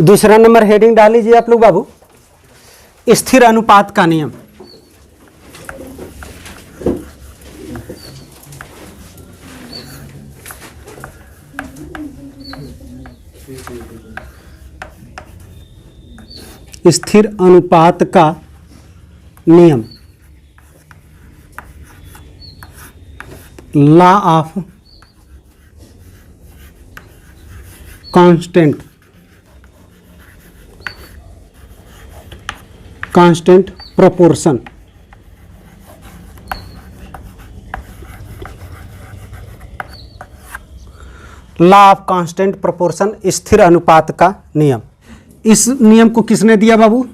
दूसरा number heading डाल लीजिए आप लोग बाबू, स्थिर अनुपात का नियम। स्थिर अनुपात का नियम, law of constant proportion. Law of constant proportion, स्थिर अनुपात का नियम। इस नियम को किसने दिया बाबू?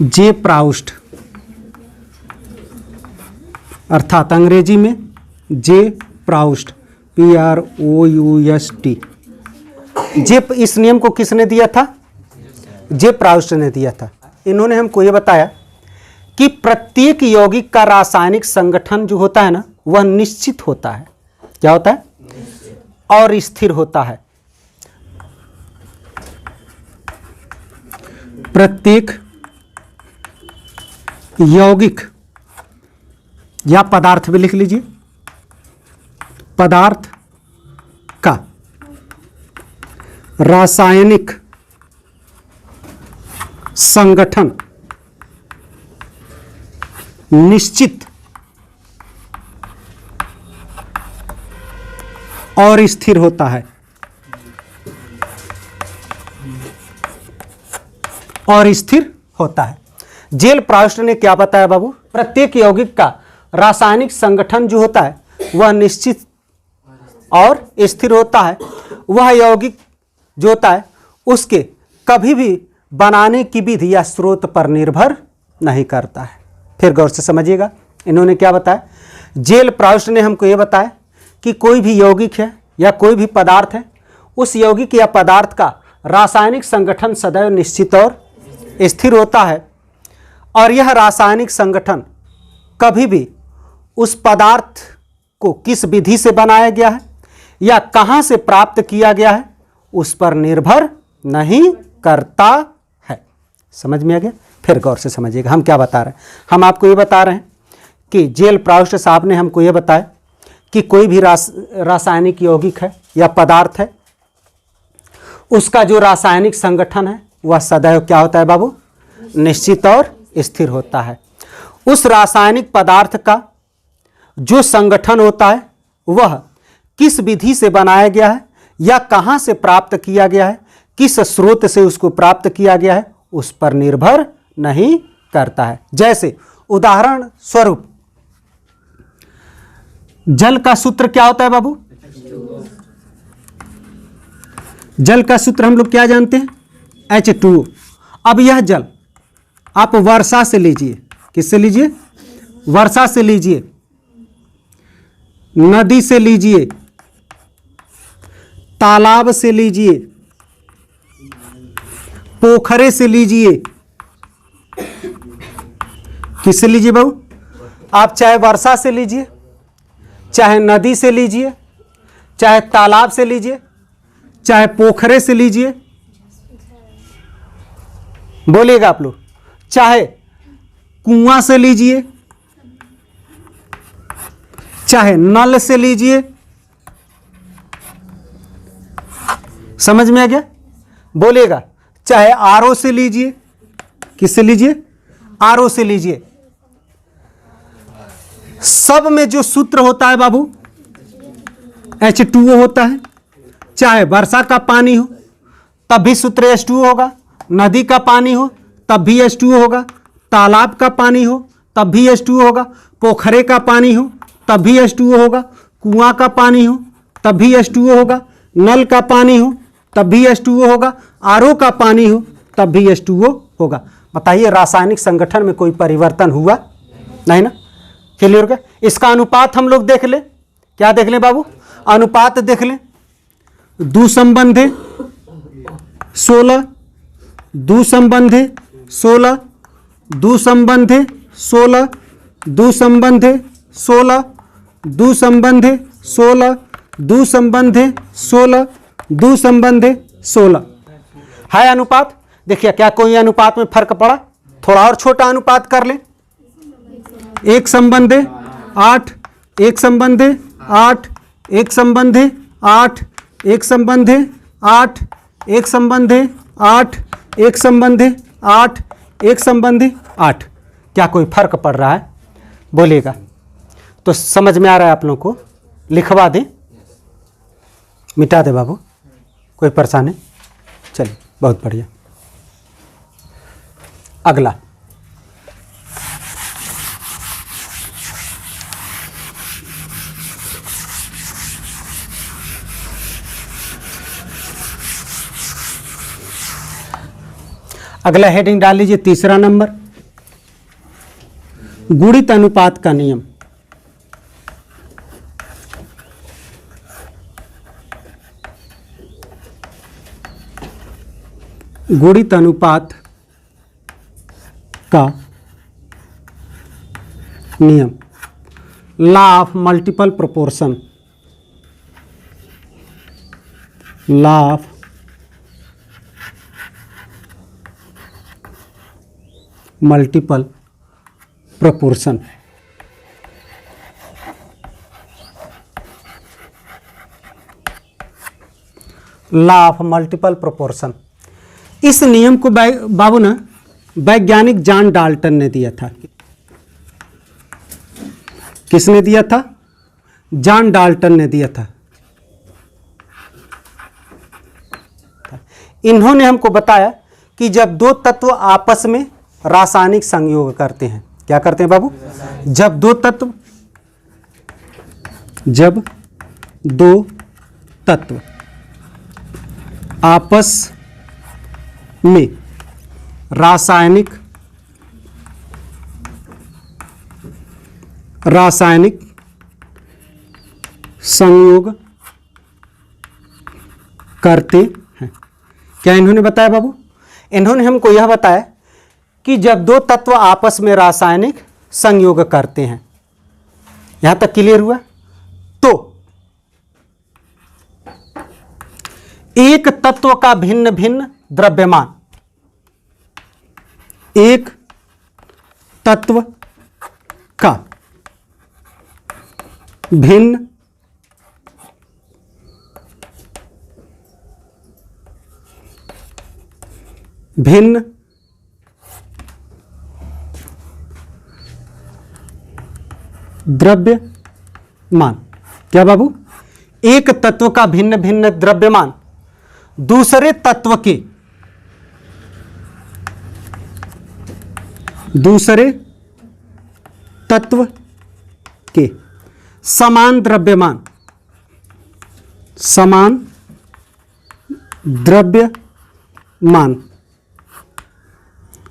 जे प्राउस्ट, अर्थात अंग्रेजी में जे प्राउस्ट, PROUST। जे, इस नियम को किसने दिया था? जे प्राउस्ट ने दिया था। इन्होंने हमको ये बताया कि प्रत्येक यौगिक का रासायनिक संगठन जो होता है ना, वह निश्चित होता है। क्या होता है? और स्थिर होता है। प्रत्येक यौगिक या पदार्थ भी लिख लीजिए, पदार्थ का रासायनिक संगठन निश्चित और स्थिर होता है। और स्थिर होता है। जेल प्राउस्ट ने क्या बताया बाबू? प्रत्येक यौगिक का रासायनिक संगठन जो होता है वह निश्चित और स्थिर होता है। वह यौगिक जो होता है उसके कभी भी बनाने की विधि या स्रोत पर निर्भर नहीं करता है। फिर गौर से समझिएगा, इन्होंने क्या बताया? जेल प्राउस्ट ने हमको ये बताया कि कोई भी यौगिक है या कोई भी पदार्थ है, उस यौगिक या पदार्थ का रासायनिक संगठन सदैव निश्चित और स्थिर होता है। और यह रासायनिक संगठन कभी भी उस पदार्थ को किस विधि से बनाया गया है या कहाँ से प्राप्त किया गया है उस पर निर्भर नहीं करता है। समझ में आ गया? फिर गौर से समझिएगा हम क्या बता रहे हैं। हम आपको ये बता रहे हैं कि जेल प्राउस्ट साहब ने हमको ये बताया कि कोई भी रासायनिक यौगिक है या पदार्थ है, उसका जो रासायनिक संगठन है वह सदैव क्या होता है बाबू? निश्चित और स्थिर होता है। उस रासायनिक पदार्थ का जो संगठन होता है वह किस विधि से बनाया गया है या कहाँ से प्राप्त किया गया है, किस स्रोत से उसको प्राप्त किया गया है, उस पर निर्भर नहीं करता है। जैसे उदाहरण स्वरूप जल का सूत्र क्या होता है बाबू? जल का सूत्र हम लोग क्या जानते हैं? H2O। अब यह जल आप वर्षा से लीजिए, किससे लीजिए? वर्षा से लीजिए, नदी से लीजिए, तालाब से लीजिए, पोखरे से लीजिए, किससे लीजिए बाबू? आप चाहे वर्षा से लीजिए, चाहे नदी से लीजिए, चाहे तालाब से लीजिए, चाहे पोखरे से लीजिए, बोलिएगा आप लोग, चाहे कुआं से लीजिए, चाहे नल से लीजिए। समझ में आ गया? बोलिएगा, चाहे आरओ से लीजिए, किससे लीजिए? आरओ से लीजिए। सब में जो सूत्र होता है बाबू H2O होता है। चाहे वर्षा का पानी हो तब भी सूत्र H2O होगा, नदी का पानी हो तब भी H2O होगा, तालाब का पानी हो तब भी H2O होगा, पोखरे का पानी हो तब भी H2O होगा, कुआं का पानी हो तब भी H2O होगा, नल का पानी हो तब भी H2O होगा, आरओ का पानी हो तब भी H2O होगा। बताइए रासायनिक संगठन में कोई परिवर्तन हुआ? नहीं ना। क्लियर क्या? इसका अनुपात हम लोग देख ले। क्या देख लें बाबू? अनुपात देख लें। दुसंबंधे 16, दुसंबंधे 16, दुसंबंधे 16, दुसंबंधे 16, दुसंबंधे 16, दुसंबंधे 16, दुसंबंधे 16 है अनुपात। देखिए क्या कोई अनुपात में फर्क पड़ा? थोड़ा और छोटा अनुपात कर ले। 1 संबंध 8, 1 संबंध 8, 1 संबंध 8, 1 संबंध 8, 1 संबंध 8, 1 संबंध 8, 1 संबंध 8। क्या कोई फर्क पड़ रहा है? बोलिएगा तो समझ में आ रहा है आप लोगों को? लिखवा दें, मिटा दे बाबू, कोई परेशानी? चलिए बहुत बढ़िया। अगला अगला हेडिंग डाल लीजिए, तीसरा नंबर, गुणित अनुपात का नियम। गुणित अनुपात का नियम, law of multiple proportion, law of multiple proportion. Law of multiple proportion, इस नियम को बाबू ना वैज्ञानिक जॉन डाल्टन ने दिया था। किसने दिया था? जॉन डाल्टन ने दिया था। इन्होंने हमको बताया कि जब दो तत्व आपस में रासायनिक संयोग करते हैं, क्या करते हैं बाबू? जब दो तत्व आपस में रासायनिक संयोग करते हैं। क्या इन्होंने बताया बाबू? इन्होंने हमको यह बताया कि जब दो तत्व आपस में रासायनिक संयोग करते हैं, यहां तक क्लियर हुआ? तो एक तत्व का भिन्न भिन्न द्रव्यमान, एक तत्व का भिन्न द्रव्यमान, क्या बाबू? एक तत्व का भिन्न भिन्न द्रव्यमान दूसरे तत्व के समान द्रव्यमान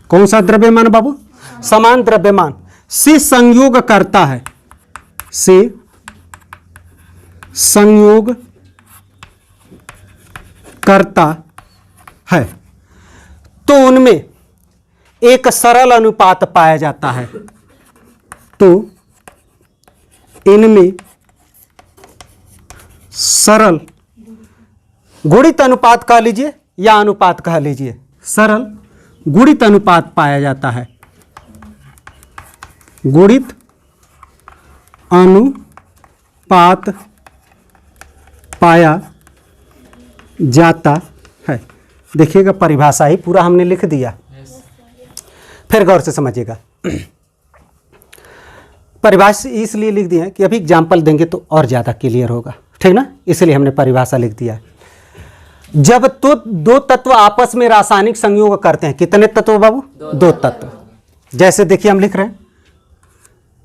कौन सा द्रव्यमान बाबू? समान द्रव्यमान से संयोग करता है, से संयोग करता है, तो उनमें एक सरल अनुपात पाया जाता है। तो इनमें सरल गुणित अनुपात कह लीजिए या अनुपात कह लीजिए, सरल गुणित अनुपात पाया जाता है। गुणित अनुपात पाया जाता है। देखिएगा परिभाषा ही पूरा हमने लिख दिया, फिर गौर से समझिएगा। परिभाषा इसलिए लिख दिया है कि अभी एग्जाम्पल देंगे तो और ज़्यादा क्लियर होगा, ठीक ना? इसलिए हमने परिभाषा लिख दिया है। जब तो दो तत्व आपस में रासायनिक संयोग करते हैं, कितने तत्व बाबू? दो तत्व। जैसे देखिए हम लिख रहे हैं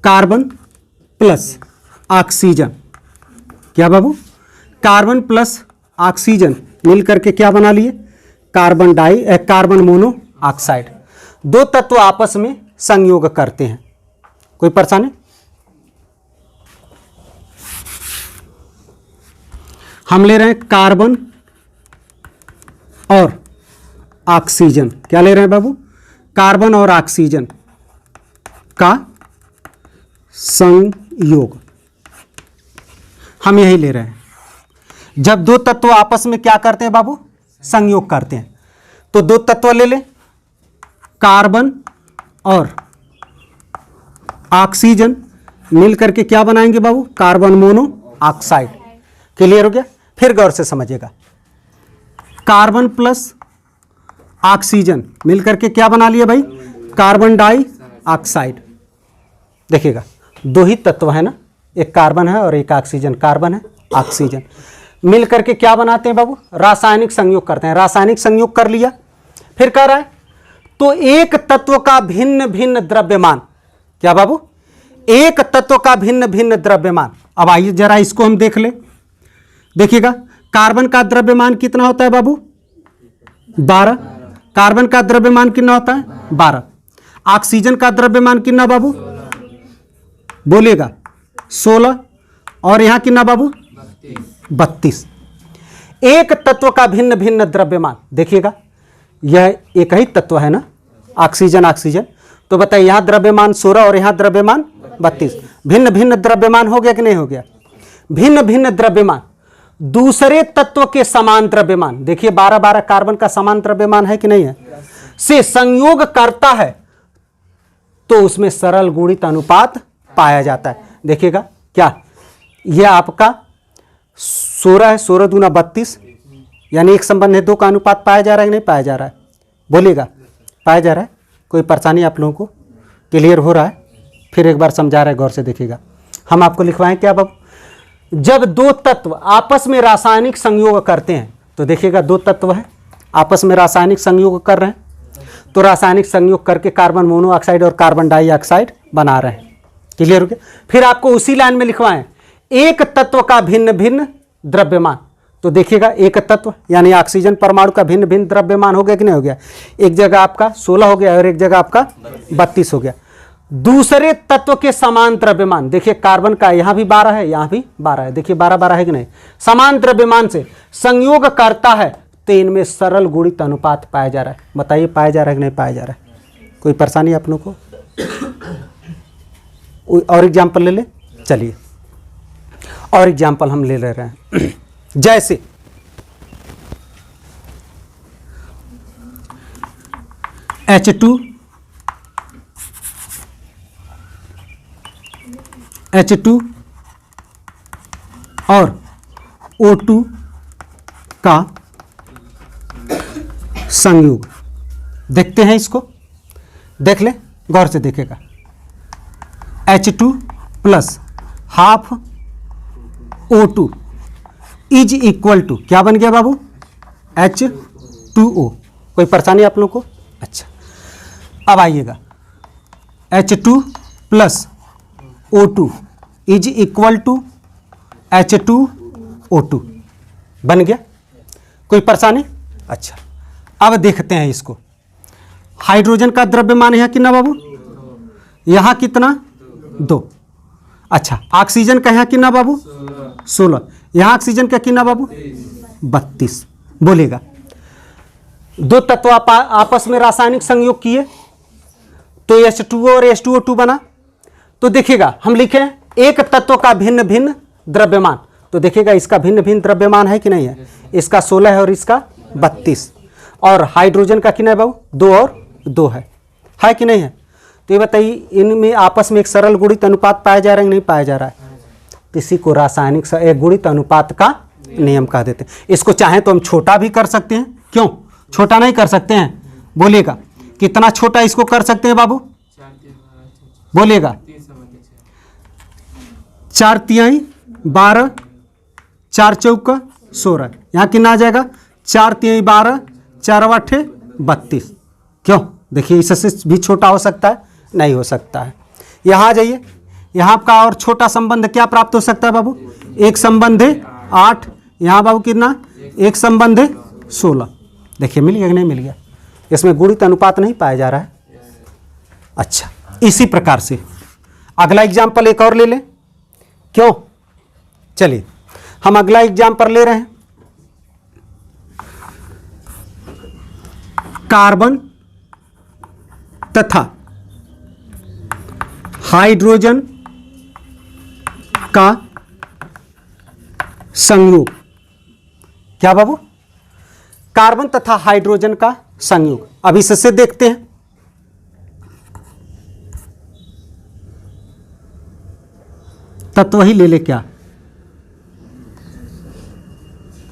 कार्बन प्लस ऑक्सीजन, क्या बाबू? कार्बन प्लस ऑक्सीजन मिल करके क्या बना लिए? Carbon mono oxide. दो तत्व आपस में संयोग करते हैं, कोई परेशानी? हम ले रहे हैं कार्बन और ऑक्सीजन, क्या ले रहे हैं बाबू? कार्बन और ऑक्सीजन का संयोग हम यही ले रहे हैं। जब दो तत्व आपस में क्या करते हैं बाबू? संयोग करते हैं। तो दो तत्व ले लें, कार्बन और ऑक्सीजन मिल करके क्या बनाएंगे बाबू, कार्बन मोनोऑक्साइड। क्लियर हो गया? फिर गौर से समझिएगा, कार्बन प्लस ऑक्सीजन मिल करके क्या बना लिया भाई, कार्बन डाइऑक्साइड। देखिएगा दो ही तत्व है ना, एक कार्बन है और एक ऑक्सीजन, कार्बन है ऑक्सीजन मिल करके क्या बनाते हैं बाबू, रासायनिक संयोग करते हैं। रासायनिक संयोग कर लिया, फिर कह रहा है तो एक तत्व का भिन्न भिन्न द्रव्यमान, क्या बाबू, एक तत्व का भिन्न भिन्न द्रव्यमान। अब आइए जरा इसको हम देख ले। देखिएगा कार्बन का द्रव्यमान कितना होता है बाबू, 12। कार्बन का द्रव्यमान कितना होता है, 12। ऑक्सीजन का द्रव्यमान कितना बाबू, बोलिएगा 16। और यहां कितना बाबू, 32। एक तत्व का भिन्न भिन्न द्रव्यमान। देखिएगा यह एक ही तत्व है ना, ऑक्सीजन ऑक्सीजन, तो बताइए यहां द्रव्यमान 16 और यहां द्रव्यमान 32। भिन्न भिन्न द्रव्यमान हो गया कि नहीं हो गया? भिन्न भिन्न द्रव्यमान दूसरे तत्व के समान द्रव्यमान, देखिए 12-12 कार्बन का समान द्रव्यमान है कि नहीं है, से संयोग करता है तो उसमें सरल गुणित अनुपात पाया जाता है। देखिएगा क्या, यह आपका 16 है, 16 दूना 32, यानी एक संबंध है, दो का अनुपात पाया जा रहा है कि नहीं पाया जा रहा है, बोलिएगा पाया जा रहा है। कोई परेशानी आप लोगों को क्लियर हो रहा है? फिर एक बार समझा रहा है, गौर से देखिएगा। हम आपको लिखवाएं क्या बाबू, जब दो तत्व आपस में रासायनिक संयोग करते हैं, तो देखिएगा दो तत्व है आपस में रासायनिक संयोग कर रहे हैं, तो रासायनिक संयोग करके कार्बन मोनोऑक्साइड और कार्बन डाइऑक्साइड बना रहे हैं। क्लियर हो गया? फिर आपको उसी लाइन में लिखवाएं एक तत्व का भिन्न भिन्न द्रव्यमान। तो देखिएगा एक तत्व यानी ऑक्सीजन परमाणु का भिन्न भिन्न द्रव्यमान हो गया कि नहीं हो गया? एक जगह आपका 16 हो गया और एक जगह आपका 32 हो गया। दूसरे तत्व के समान द्रव्यमान, देखिए कार्बन का यहां भी 12 है, यहां भी 12 है, देखिए 12-12 है कि नहीं, समान द्रव्यमान से संयोग करता है तो इनमें सरल गुणित अनुपात पाया जा रहा है। बताइए पाया जा रहा है कि नहीं पाया जा रहा है? कोई परेशानी आप लोगों को? और एग्जाम्पल ले ले, चलिए और एग्जाम्पल हम ले रहे हैं। जैसे H2 और O2 का संयोग। देखते हैं इसको, देख ले, गौर से देखेगा। H2 plus half O2 is equal to क्या बन गया बाबू, H2O। कोई परेशानी आप लोगों को? अच्छा, अब आइएगा H2 plus O2 is equal to H2O2 बन गया। कोई परेशानी? अच्छा, अब देखते हैं इसको। हाइड्रोजन का द्रव्यमान यहाँ कितना बाबू, यहाँ कितना, 2। अच्छा, ऑक्सीजन का यहाँ कितना बाबू, 16। यहाँ ऑक्सीजन का कितना बाबू, 32। बोलेगा दो तत्व आपस में रासायनिक संयोग किए तो H2O और H2O2 बना। तो देखिएगा हम लिखे एक तत्व का भिन्न भिन्न द्रव्यमान, तो देखिएगा इसका भिन्न भिन्न द्रव्यमान है कि नहीं है, इसका 16 है और इसका 32। और हाइड्रोजन का कितना है बाबू, 2 और 2 है कि नहीं है? तो ये बताइए इनमें आपस में एक सरल गुणित अनुपात पाया जा रहा है कि नहीं पाया जा रहा है? तो इसी को रासायनिक एक गुणित अनुपात का नियम कह देते हैं। इसको चाहे तो हम छोटा भी कर सकते हैं, क्यों छोटा नहीं कर सकते हैं? बोलिएगा कितना छोटा इसको कर सकते हैं बाबू, बोलिएगा 4×3 12, 4×4 16। यहाँ कितना आ जाएगा, 4×3 12, 4×8 32। क्यों? देखिए इससे भी छोटा हो सकता है, नहीं हो सकता है। यहाँ आ जाइए, यहाँ आपका और छोटा संबंध क्या प्राप्त हो सकता है बाबू, एक संबंध है 8, यहाँ बाबू कितना, एक संबंध है 16। देखिए मिल गया कि नहीं मिल गया? इसमें गुणित अनुपात नहीं पाया जा रहा है। अच्छा, इसी प्रकार से अगला एग्जाम्पल एक और ले लें, क्यों? चलिए हम अगला एग्जाम्पल ले रहे हैं। कार्बन तथा हाइड्रोजन का संयोग। क्या बाबू? कार्बन तथा हाइड्रोजन का संयुग। अब इससे देखते हैं। तत्व ही ले ले क्या,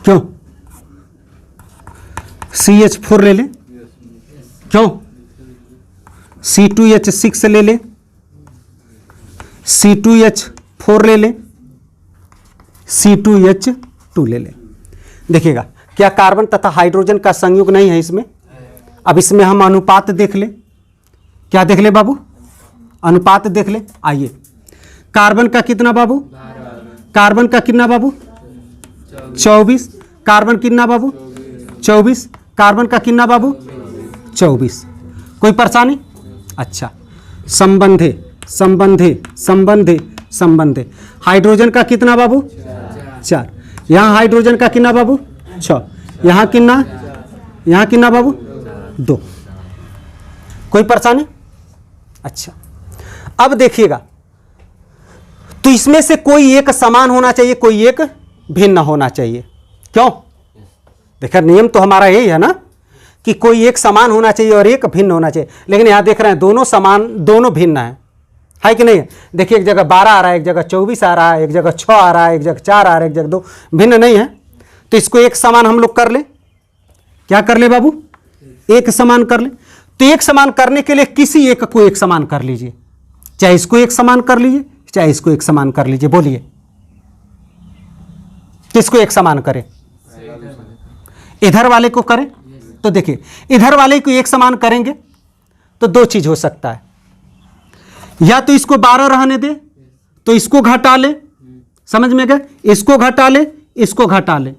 क्यों? CH4 ले ले, क्यों? C2H6 ले ले, C2H4 ले ले, C2H2 ले ले। देखिएगा क्या कार्बन तथा हाइड्रोजन का संयुग नहीं है इसमें? अब इसमें हम अनुपात देख ले। क्या देख ले बाबू? अनुपात देख ले। आइए, कार्बन का कितना बाबू? कार्बन का कितना बाबू? 24। कार्बन कितना बाबू? 24। कार्बन का कितना बाबू? 24। कोई परेशानी? अच्छा, संबंधे संबंधे संबंधे संबंधे। हाइड्रोजन का कितना बाबू? 4। यहाँ हाइड्रोजन का कितना बाबू? 6। यहाँ कितना बाबू? 2। कोई परेशानी? अच्छा, अब देखिएगा, तो इसमें से कोई एक समान होना चाहिए, कोई एक भिन्न होना चाहिए। क्यों? देखा, नियम तो हमारा यही है ना कि कोई एक समान होना चाहिए और एक भिन्न होना चाहिए। लेकिन यहां देख रहे हैं दोनों समान, दोनों भिन्न है कि नहीं है? देखिए, एक जगह 12 आ रहा है, एक जगह 24 आ रहा है, एक जगह 6 आ रहा है, एक जगह 4 आ रहा है, एक जगह 2। भिन्न नहीं है, तो इसको एक समान हम लोग कर ले। क्या कर ले बाबू? एक समान कर ले। तो एक समान करने के लिए किसी एक को एक समान कर लीजिए, चाहे इसको एक समान कर लीजिए, चाहे इसको एक समान कर लीजिए। बोलिए, किसको एक समान करें? इधर वाले को करें। तो देखिए, इधर वाले को एक समान करेंगे तो दो चीज हो सकता है, या तो इसको 12 रहने दे तो इसको घटा ले, समझ में गए? इसको घटा ले, इसको घटा ले,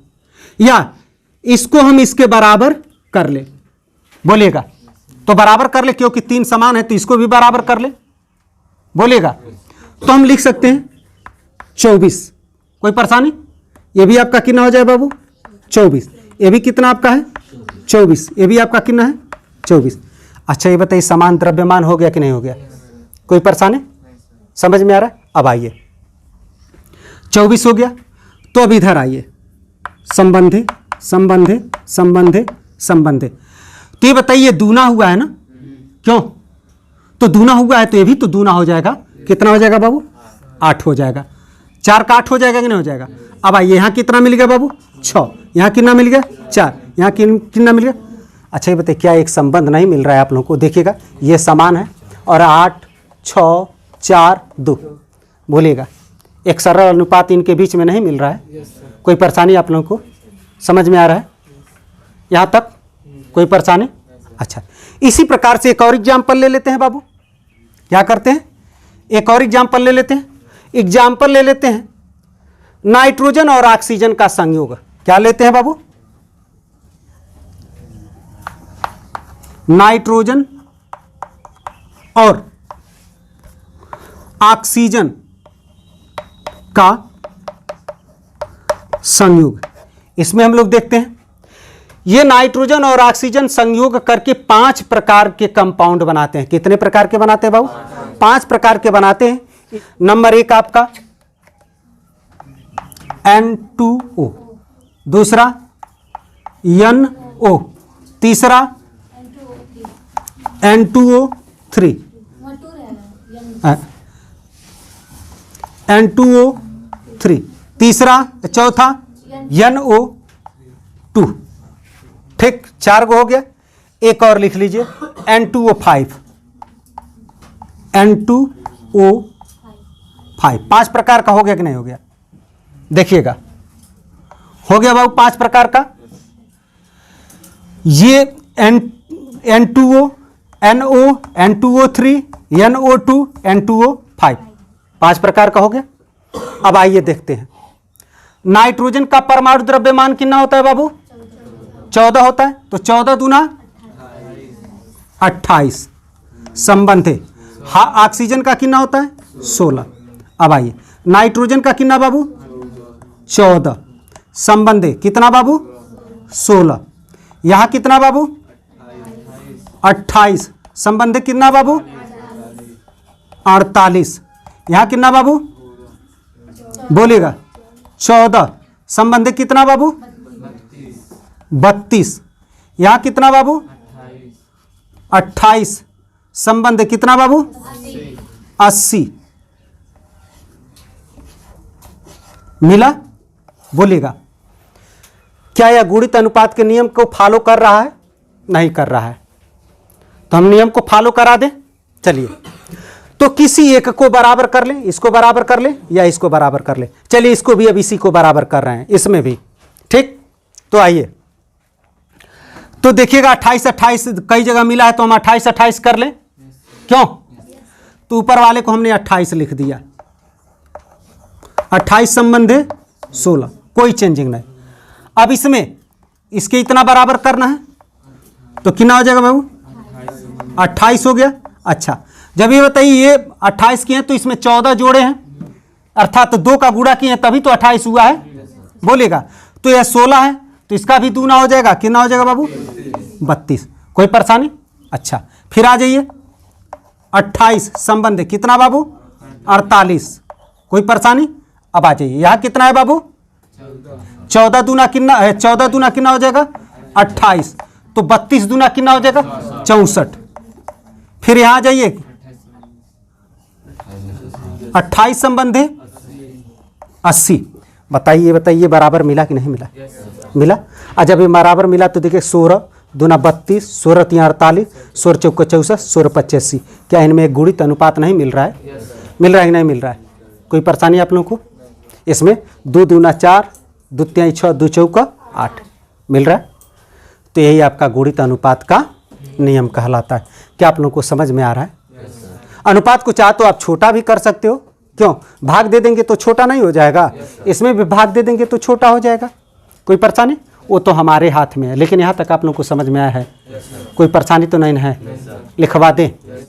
या इसको हम इसके बराबर कर ले। बोलिएगा, तो बराबर कर ले, क्योंकि 3 समान है तो इसको भी बराबर कर ले। बोलिएगा, तो हम लिख सकते हैं 24। कोई परेशानी? ये भी आपका कितना हो जाए बाबू? 24। ये भी कितना आपका है? 24। ये भी आपका कितना है? 24। अच्छा, ये बताइए, समान द्रव्यमान हो गया कि नहीं हो गया? कोई परेशानी? समझ में आ रहा है? अब आइए, 24 हो गया, तो अब इधर आइए, संबंधे संबंधे संबंधे संबंधे। तो ये बताइए, दूना हुआ है ना? क्यों? तो दूना हुआ है तो ये भी तो दूना हो जाएगा। कितना हो जाएगा बाबू? 8 हो जाएगा। 4 का 8 हो जाएगा कि नहीं हो जाएगा? अब आइए, यहाँ कितना मिल गया बाबू? 6। यहाँ कितना मिल गया? 4। यहाँ कितना मिल गया? अच्छा, ये बताइए, क्या एक संबंध नहीं मिल रहा है आप लोगों को? देखिएगा, ये समान है और 8, 6, 4, 2। बोलिएगा, एक सरल अनुपात इनके बीच में नहीं मिल रहा है। कोई परेशानी आप लोगों को? समझ में आ रहा है यहाँ तक? कोई परेशानी? अच्छा, इसी प्रकार से एक और एग्जाम्पल ले लेते हैं बाबू। क्या करते हैं? एक और एग्जाम्पल ले लेते हैं। एग्जाम्पल ले लेते हैं नाइट्रोजन और ऑक्सीजन का संयोग। क्या लेते हैं बाबू? नाइट्रोजन और ऑक्सीजन का संयोग। इसमें हम लोग देखते हैं, ये नाइट्रोजन और ऑक्सीजन संयोग करके 5 प्रकार के कंपाउंड बनाते हैं। कितने प्रकार के बनाते हैं बाबू? 5 प्रकार के बनाते हैं। नंबर 1 आपका N2O, दूसरा NO, तीसरा N2O3, N2O3, तीसरा चौथा NO2। ठीक, 4 को हो गया। एक और लिख लीजिए, N2O5, N2O5। 5 प्रकार का हो गया कि नहीं हो गया? देखिएगा, हो गया बाबू 5 प्रकार का। ये N2O, NO, N2O3, NO2, N2O5, 5 प्रकार का हो गया। अब आइए देखते हैं, नाइट्रोजन का परमाणु द्रव्यमान कितना होता है बाबू? 14 होता है। तो 14 दूना 28। संबंधे ऑक्सीजन का कितना होता है? 16। अब आइए, नाइट्रोजन का कितना बाबू? 14। संबंधे कितना बाबू? 16। यहां कितना बाबू? 28। संबंधे कितना बाबू? 48। यहां कितना बाबू? बोलिएगा, 14। संबंधे कितना बाबू? 32। यहाँ कितना बाबू 28, संबंध कितना बाबू 80। मिला? बोलिएगा क्या यह गुणित अनुपात के नियम को फॉलो कर रहा है? नहीं कर रहा है, तो हम नियम को फॉलो करा दें। चलिए, तो किसी एक को बराबर कर ले, इसको बराबर कर ले या इसको बराबर कर ले। चलिए इसको भी अब इसी को बराबर कर रहे हैं, इसमें भी। ठीक, तो आइए, तो देखिएगा 28 28 कई जगह मिला है, तो हम 28 28 कर लें। क्यों? तो ऊपर वाले को हमने 28 लिख दिया, 28 संबंध 16, कोई चेंजिंग नहीं। अब इसमें इसके इतना बराबर करना है, तो कितना हो जाएगा बाबू? 28 हो गया। अच्छा, जब ये बताइए ये 28 किए हैं तो इसमें 14 जोड़े हैं, अर्थात तो 2 का गुणा किए हैं तभी तो 28 हुआ है। बोलेगा तो यह 16 है, तो इसका भी दूना हो जाएगा। कितना हो जाएगा बाबू? 32। कोई परेशानी? अच्छा, फिर आ जाइए 28 संबंध कितना बाबू? 48। कोई परेशानी? अब आ जाइए, यहाँ कितना है बाबू? 14 दूना कितना है? 14 दूना कितना हो जाएगा? 28। तो 32 दूना कितना हो जाएगा? 64। फिर यहाँ जाइए 28 संबंध 80। बताइए बराबर मिला कि नहीं मिला? मिला। और जब ये बराबर मिला तो देखिए 16 दूना 32, 16 3 48, 16 चौका 64, 16 85। क्या इनमें एक गुणित अनुपात नहीं मिल रहा है? मिल रहा है कि नहीं मिल रहा है? कोई परेशानी आप लोगों को? इसमें 2 दूना 4, 2 3 6, 2 चौका 8 मिल रहा है। तो यही आपका गुणित अनुपात का नियम कहलाता है। क्या आप लोगों को समझ में आ रहा है? अनुपात को चाहे तो आप छोटा भी कर सकते हो। क्यों? भाग दे देंगे तो छोटा नहीं हो जाएगा, इसमें भी भाग दे देंगे तो छोटा हो जाएगा। कोई परेशानी? वो तो हमारे हाथ में है, लेकिन यहाँ तक आप लोगों को समझ में आया है? कोई परेशानी तो नहीं है? लिखवा दें।